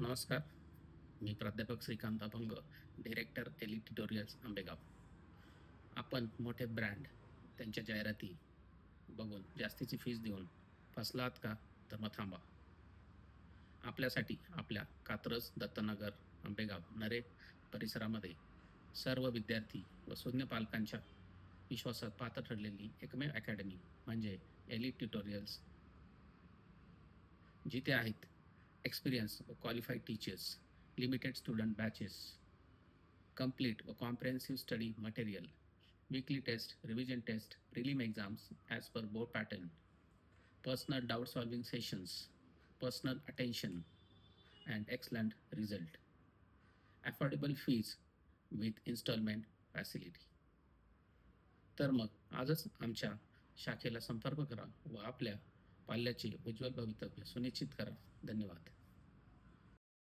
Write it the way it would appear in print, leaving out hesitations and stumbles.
नमस्कार. मी प्राध्यापक श्रीकांत अभंग, डिरेक्टर एली ट्युटोरियल्स आंबेगाव. आपण मोठे ब्रँड, त्यांच्या जाहिराती बघून जास्तीची फीस देऊन फसलात का? तर मग थांबा. आपल्यासाठी आपल्या कात्रज, दत्तनगर, आंबेगाव, नरे परिसरामध्ये सर्व विद्यार्थी व शून्य पालकांच्या विश्वासात पात्र ठरलेली एकमेव अकॅडमी म्हणजे एली ट्युटोरियल्स. जिथे आहेत एक्सपिरियन्स व qualified teachers, limited student batches, complete a comprehensive study material, weekly test, revision test, prelim exams as per board pattern, personal doubt solving sessions, personal attention, and excellent result. Affordable fees with installment facility. तर मग आजच आमच्या शाखेला संपर्क करा व आपल्या पाल्याचे उज्ज्वल भवितव्य सुनिश्चित करा. धन्यवाद.